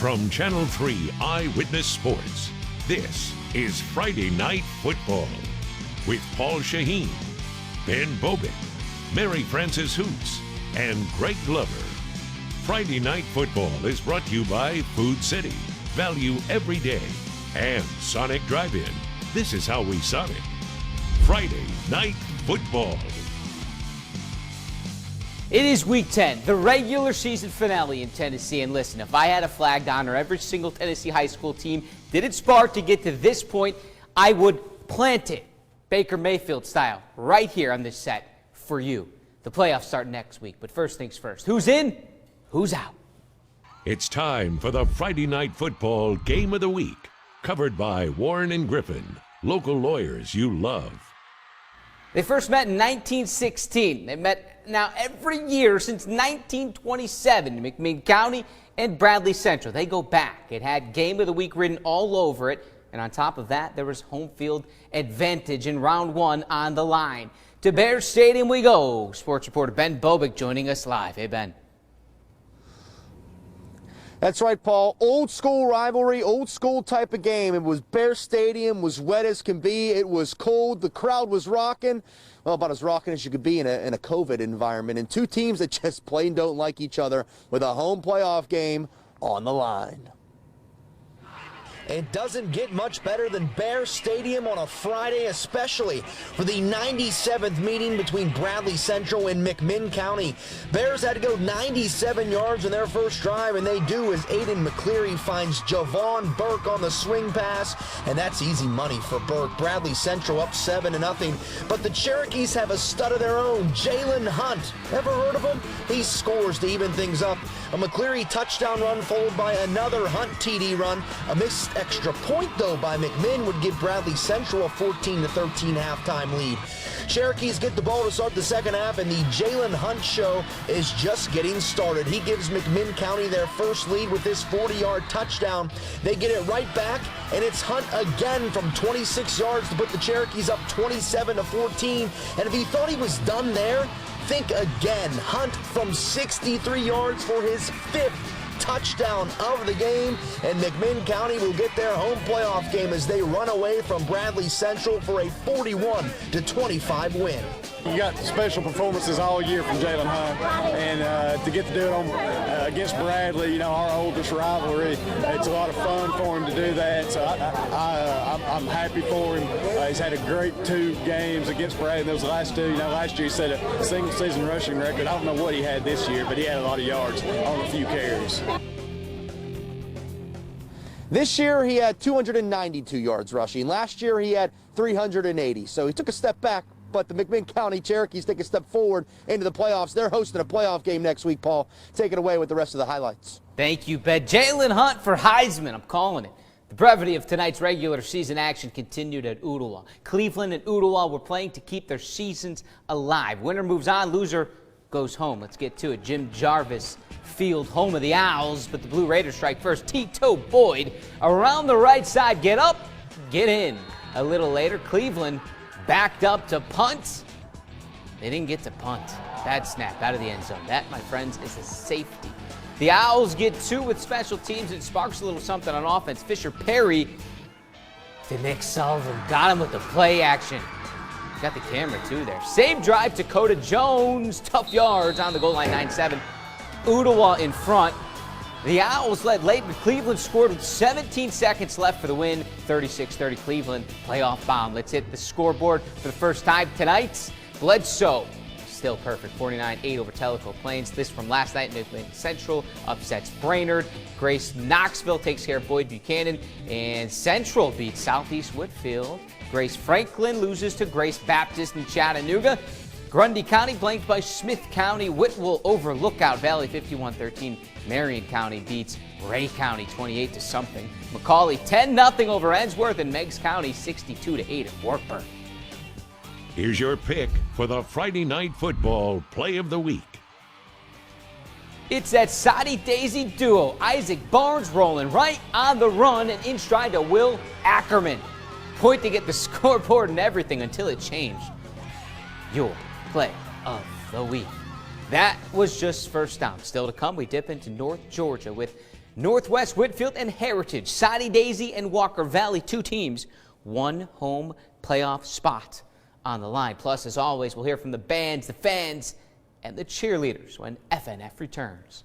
From Channel 3 Eyewitness Sports, this is Friday Night Football with Paul Shaheen, Ben Bobick, Mary Frances Hoots, and Greg Glover. Friday Night Football is brought to you by Food City, Value Every Day, and Sonic Drive-In. This is how we Sonic. Friday Night Football. It is Week 10, the regular season finale in Tennessee. And listen, if I had a flag to honor every single Tennessee high school team that it sparked to get to this point, I would plant it, Baker Mayfield style, right here on this set for you. The playoffs start next week, but first things first. Who's in? Who's out? It's time for the Friday Night Football Game of the Week, covered by Warren and Griffin, local lawyers you love. They first met in 1916. They met now every year since 1927 in McMinn County and Bradley Central. They go back. It had Game of the Week written all over it. And on top of that, there was home field advantage in round one on the line. To Bears Stadium we go. Sports reporter Ben Bobick joining us live. Hey, Ben. That's right, Paul. Old school rivalry, old school type of game. It was Bear Stadium, was wet as can be. It was cold. The crowd was rocking. Well, about as rocking as you could be in a COVID environment. And two teams that just plain don't like each other with a home playoff game on the line. It doesn't get much better than Bear Stadium on a Friday, especially for the 97th meeting between Bradley Central and McMinn County. Bears had to go 97 yards in their first drive, and they do as Aiden McCleary finds Javon Burke on the swing pass, and that's easy money for Burke. Bradley Central up 7-0, but the Cherokees have a stud of their own, Jalen Hunt. Ever heard of him? He scores to even things up. A McCleary touchdown run followed by another Hunt TD run. A missed extra point, though, by McMinn would give Bradley Central a 14-13 halftime lead. Cherokees get the ball to start the second half, and the Jalen Hunt show is just getting started. He gives McMinn County their first lead with this 40-yard touchdown. They get it right back, and it's Hunt again from 26 yards to put the Cherokees up 27-14. And if he thought he was done there, think again. Hunt from 63 yards for his fifth touchdown of the game, and McMinn County will get their home playoff game as they run away from Bradley Central for a 41-25 win. You got special performances all year from Jalen Hunt, and to get to do it on against Bradley, you know, our oldest rivalry, it's a lot of fun for him to do that. So I'm happy for him. He's had a great 2 games against Bradley. Those last 2, you know, last year he set a single season rushing record. I don't know what he had this year, but he had a lot of yards on a few carries. This year he had 292 yards rushing. Last year he had 380. So he took a step back, but the McMinn County Cherokees take a step forward into the playoffs. They're hosting a playoff game next week, Paul. Take it away with the rest of the highlights. Thank you, Ben. Jalen Hunt for Heisman. I'm calling it. The brevity of tonight's regular season action continued at Ooltewah. Cleveland and Ooltewah were playing to keep their seasons alive. Winner moves on, loser goes home. Let's get to it. Jim Jarvis Field, home of the Owls, but the Blue Raiders strike first. Tito Boyd around the right side. Get up, get in. A little later, Cleveland backed up to punt. They didn't get to punt. Bad snap out of the end zone. That, my friends, is a safety. The Owls get 2 with special teams. It sparks a little something on offense. Fisher Perry to Nick Sullivan. Got him with the play action. Got the camera, too, there. Same drive, Dakota Jones. Tough yards on the goal line, 9-7. Ooltewah in front. The Owls led late, but Cleveland scored with 17 seconds left for the win. 36-30 Cleveland, playoff bound. Let's hit the scoreboard for the first time tonight. Bledsoe, still perfect, 49-8 over Tellico Plains. This from last night, McMinn Central upsets Brainerd. Grace Knoxville takes care of Boyd Buchanan, and Central beats Southeast Whitfield. Grace Franklin loses to Grace Baptist in Chattanooga. Grundy County blanked by Smith County. Whitwell over Lookout Valley 51-13. Marion County beats Ray County 28-something. McCauley 10-0 over Ensworth, and Meigs County 62-8 at Wartburg. Here's your pick for the Friday Night Football Play of the Week. It's that Soddy Daisy duo. Isaac Barnes rolling right on the run and in stride to Will Ackerman. Pointing at the scoreboard and everything until it changed. Your play of the week. That was just first down. Still to come, we dip into North Georgia with Northwest Whitfield and Heritage, Soddy Daisy and Walker Valley, 2 teams, 1 home playoff spot on the line. Plus, as always, we'll hear from the bands, the fans, and the cheerleaders when FNF returns.